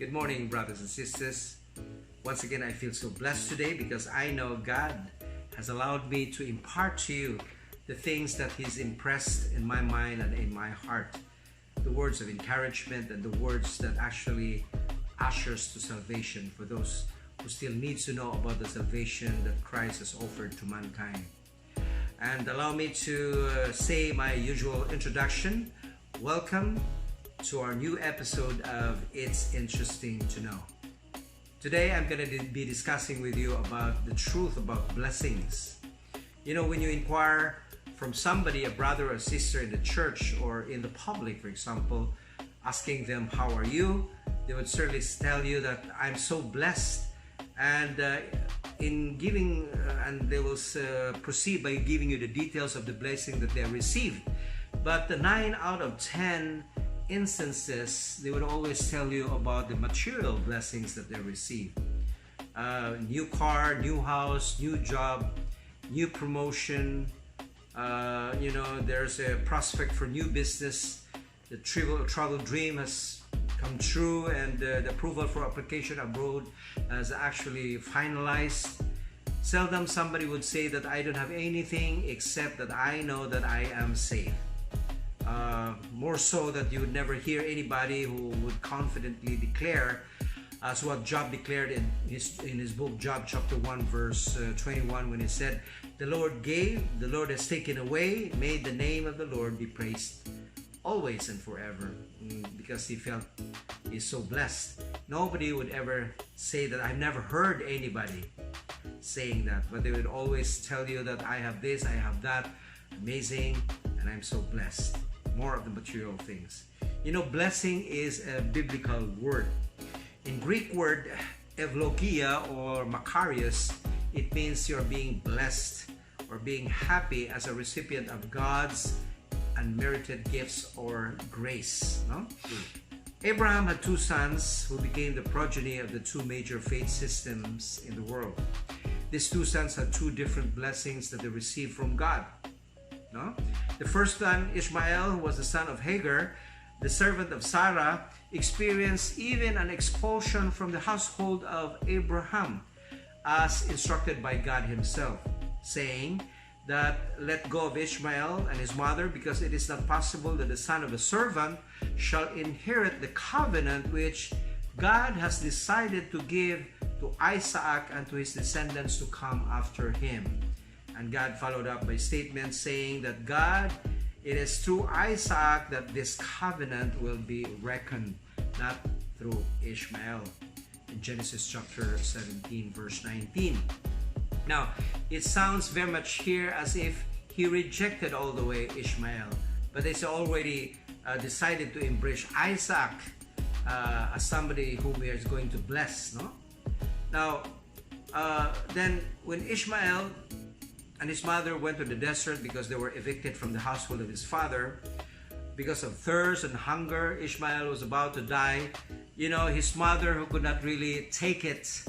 Good morning, brothers and sisters. Once again, I feel so blessed today because I know God has allowed me to impart to you the things that He's impressed in my mind and in my heart. The words of encouragement and the words that actually ushers to salvation for those who still need to know about the salvation that Christ has offered to mankind. And allow me to say my usual introduction. Welcome to our new episode of It's Interesting to Know. Today I'm going to be discussing with you about the truth about blessings. You know, when you inquire from somebody, a brother or sister in the church or in the public, for example, asking them, how are you? They would certainly tell you that I'm so blessed. And in giving, and they will proceed by giving you the details of the blessing that they received. But the 9 out of 10 instances, they would always tell you about the material blessings that they receive. New car, new house, new job, new promotion. There's a prospect for new business. The travel dream has come true, and the approval for application abroad has actually finalized. Seldom somebody would say that I don't have anything except that I know that I am safe. More so that you would never hear anybody who would confidently declare, as what Job declared in his book Job chapter 1 verse 21, when he said, the Lord gave, the Lord has taken away, may the name of the Lord be praised always and forever, because he felt he's so blessed. Nobody would ever say that. I've never heard anybody saying that, but they would always tell you that I have this, I have that, amazing, and I'm so blessed. More of the material things. You know, blessing is a biblical word. In Greek word evlogia or makarios, it means you're being blessed or being happy as a recipient of God's unmerited gifts or grace. No? Abraham had 2 sons who became the progeny of the 2 major faith systems in the world. These 2 sons had 2 different blessings that they received from God. No? The first son, Ishmael, who was the son of Hagar, the servant of Sarah, experienced even an expulsion from the household of Abraham, as instructed by God himself, saying that let go of Ishmael and his mother, because it is not possible that the son of a servant shall inherit the covenant which God has decided to give to Isaac and to his descendants to come after him. And God followed up by statements saying that it is through Isaac that this covenant will be reckoned, not through Ishmael. In Genesis chapter 17 verse 19. Now, it sounds very much here as if he rejected all the way Ishmael, but he's already decided to embrace Isaac as somebody whom he is going to bless. No? Now, then when Ishmael and his mother went to the desert because they were evicted from the household of his father because of thirst and hunger, Ishmael was about to die. You know, his mother, who could not really take it,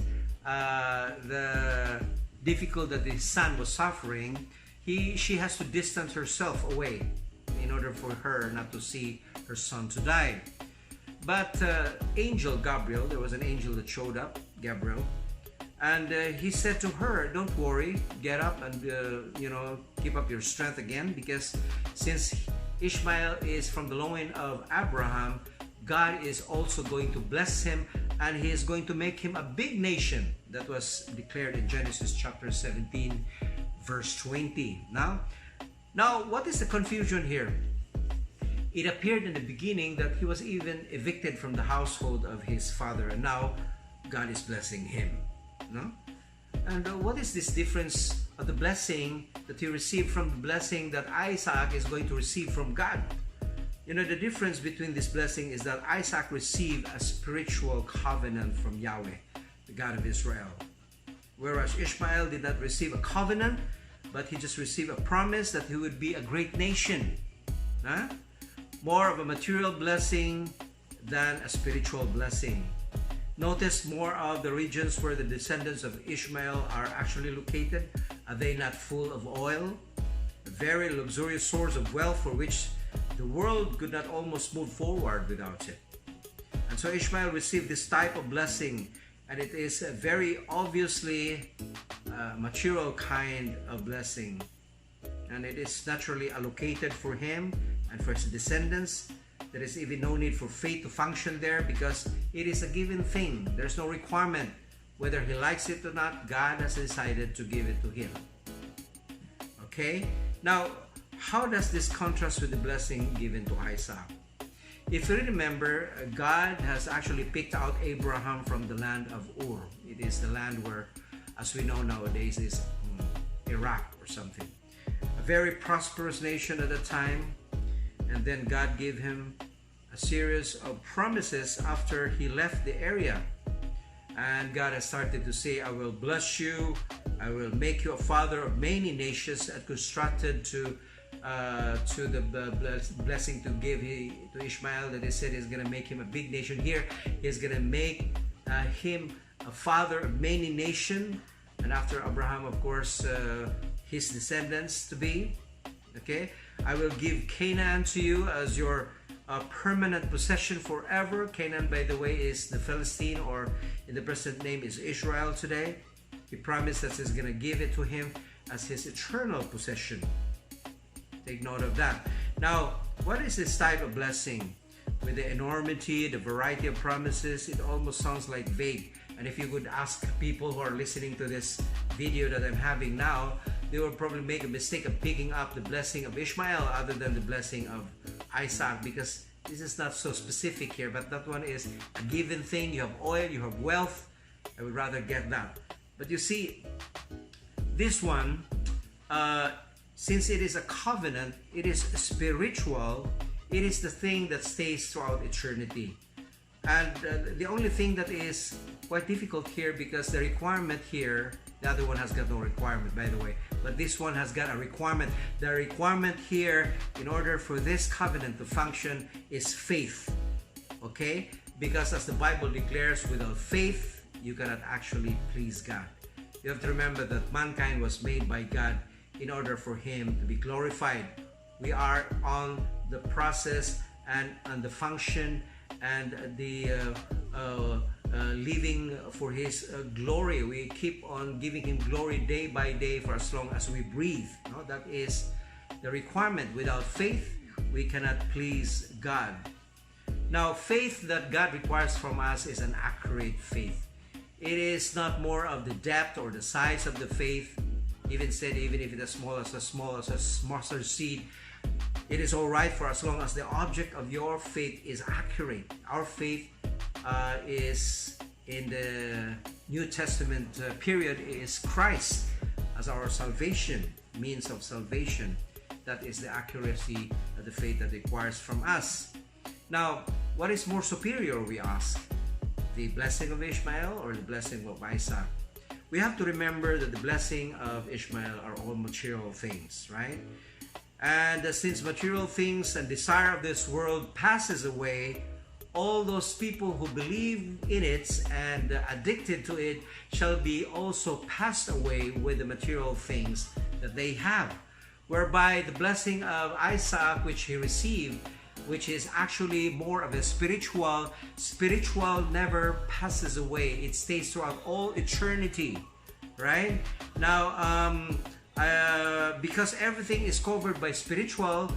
the difficulty that his son was suffering, she has to distance herself away in order for her not to see her son to die. But angel Gabriel, there was an angel that showed up, Gabriel, and he said to her, don't worry, get up and keep up your strength again, because since Ishmael is from the loin of Abraham, God is also going to bless him, and he is going to make him a big nation. That was declared in Genesis chapter 17 verse 20. Now what is the confusion here? It appeared in the beginning that he was even evicted from the household of his father, and now God is blessing him. No? And what is this difference of the blessing that he received from the blessing that Isaac is going to receive from God? You know, the difference between this blessing is that Isaac received a spiritual covenant from Yahweh, the God of Israel. Whereas Ishmael did not receive a covenant, but he just received a promise that he would be a great nation. Huh? More of a material blessing than a spiritual blessing. Notice more of the regions where the descendants of Ishmael are actually located. Are they not full of oil? A very luxurious source of wealth for which the world could not almost move forward without it. And so Ishmael received this type of blessing, and it is a very obviously material kind of blessing. And it is naturally allocated for him and for his descendants. There is even no need for faith to function there, because it is a given thing. There's no requirement. Whether he likes it or not, God has decided to give it to him. Okay? Now, how does this contrast with the blessing given to Isaac? If you remember, God has actually picked out Abraham from the land of Ur. It is the land where, as we know nowadays, is Iraq or something. A very prosperous nation at the time. And then God gave him a series of promises after he left the area. And God has started to say, I will bless you. I will make you a father of many nations, and constructed to the blessing to give to Ishmael, that he said is going to make him a big nation. Here, he's going to make him a father of many nations. And after Abraham, of course, his descendants to be. Okay, I will give Canaan to you as your permanent possession forever. Canaan, by the way, is the Philistine, or in the present name is Israel today. He promised that he's going to give it to him as his eternal possession. Take note of that. Now, what is this type of blessing? With the enormity, the variety of promises, it almost sounds like vague. And if you could ask people who are listening to this video that I'm having now, they will probably make a mistake of picking up the blessing of Ishmael other than the blessing of Isaac, because this is not so specific here. But that one is a given thing. You have oil, you have wealth. I would rather get that. But you see, this one, since it is a covenant, it is spiritual, it is the thing that stays throughout eternity. And the only thing that is quite difficult here, because the requirement here, the other one has got no requirement, by the way, but this one has got a requirement. The requirement here, in order for this covenant to function, is faith. Okay? Because as the Bible declares, without faith, you cannot actually please God. You have to remember that mankind was made by God in order for him to be glorified. We are on the process and on the function and the living for his glory. We keep on giving him glory day by day for as long as we breathe. No? That is the requirement. Without faith, we cannot please God. Now, faith that God requires from us is an accurate faith. It is not more of the depth or the size of the faith. Even said, even if it is as small as a mustard seed, it is all right for as long as the object of your faith is accurate. Our faith is in the New Testament period is Christ as our salvation, means of salvation. That is the accuracy of the faith that requires from us. Now, what is more superior, we ask? The blessing of Ishmael or the blessing of Isaac? We have to remember that the blessing of Ishmael are all material things, right? And since material things and desire of this world passes away, all those people who believe in it and addicted to it shall be also passed away with the material things that they have. Whereby the blessing of Isaac, which he received, which is actually more of a spiritual never passes away. It stays throughout all eternity, right? Now, because everything is covered by spiritual,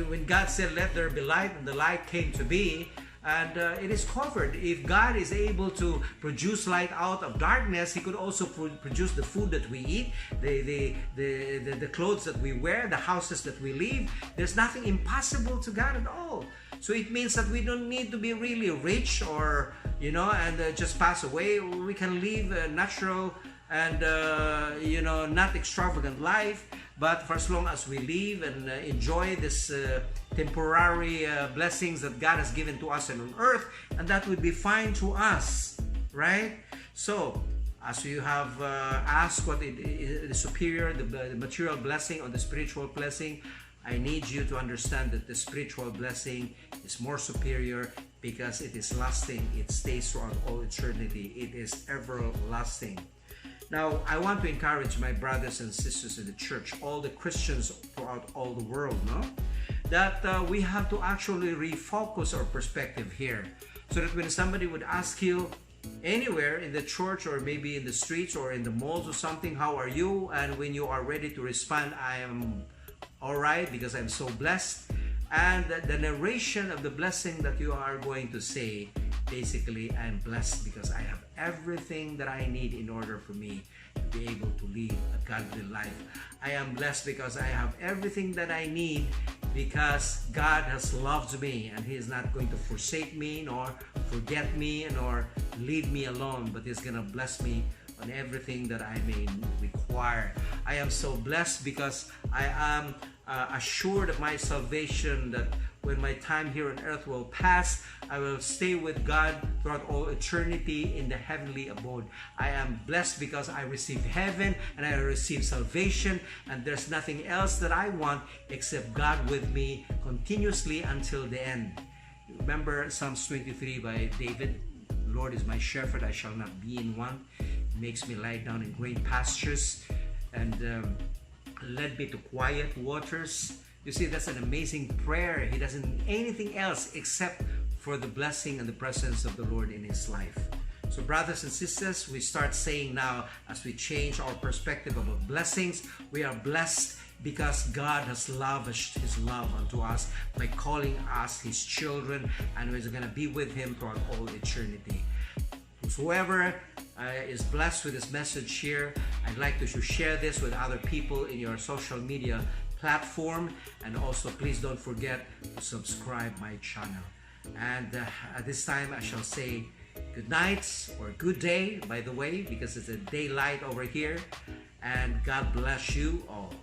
when God said, let there be light, and the light came to be, and it is covered. If God is able to produce light out of darkness, he could also produce the food that we eat, the clothes that we wear, the houses that we live. There's nothing impossible to God at all. So it means that we don't need to be really rich or, and just pass away. We can live a natural and, not extravagant life, but for as long as we live and enjoy this temporary blessings that God has given to us on earth, and that would be fine to us, right? So, as you have asked what is the superior, the material blessing or the spiritual blessing, I need you to understand that the spiritual blessing is more superior because it is lasting. It stays throughout all eternity. It is everlasting. Now, I want to encourage my brothers and sisters in the church, all the Christians throughout all the world, that we have to actually refocus our perspective here. so that when somebody would ask you anywhere in the church or maybe in the streets or in the malls or something, how are you? And when you are ready to respond, I am all right because I'm so blessed. And the narration of the blessing that you are going to say, basically, I'm blessed because I have everything that I need in order for me to be able to live a godly life. I am blessed because I have everything that I need because God has loved me, and He is not going to forsake me nor forget me nor leave me alone, but He's going to bless me on everything that I may require. I am so blessed because I am assured of my salvation, that when my time here on earth will pass, I will stay with God throughout all eternity in the heavenly abode. I am blessed because I receive heaven and I receive salvation, and there's nothing else that I want except God with me continuously until the end. Remember Psalms 23 by David, Lord is my shepherd, I shall not be in want. He makes me lie down in green pastures and led me to quiet waters. You see, that's an amazing prayer. He doesn't need anything else except for the blessing and the presence of the Lord in his life. So brothers and sisters, we start saying now, as we change our perspective about blessings, we are blessed because God has lavished His love unto us by calling us His children, and we're going to be with Him throughout all eternity. Whoever is blessed with this message here, I'd like to share this with other people in your social media platform, and also please don't forget to subscribe my channel. And at this time I shall say good night or good day, by the way, because it's a daylight over here, and God bless you all.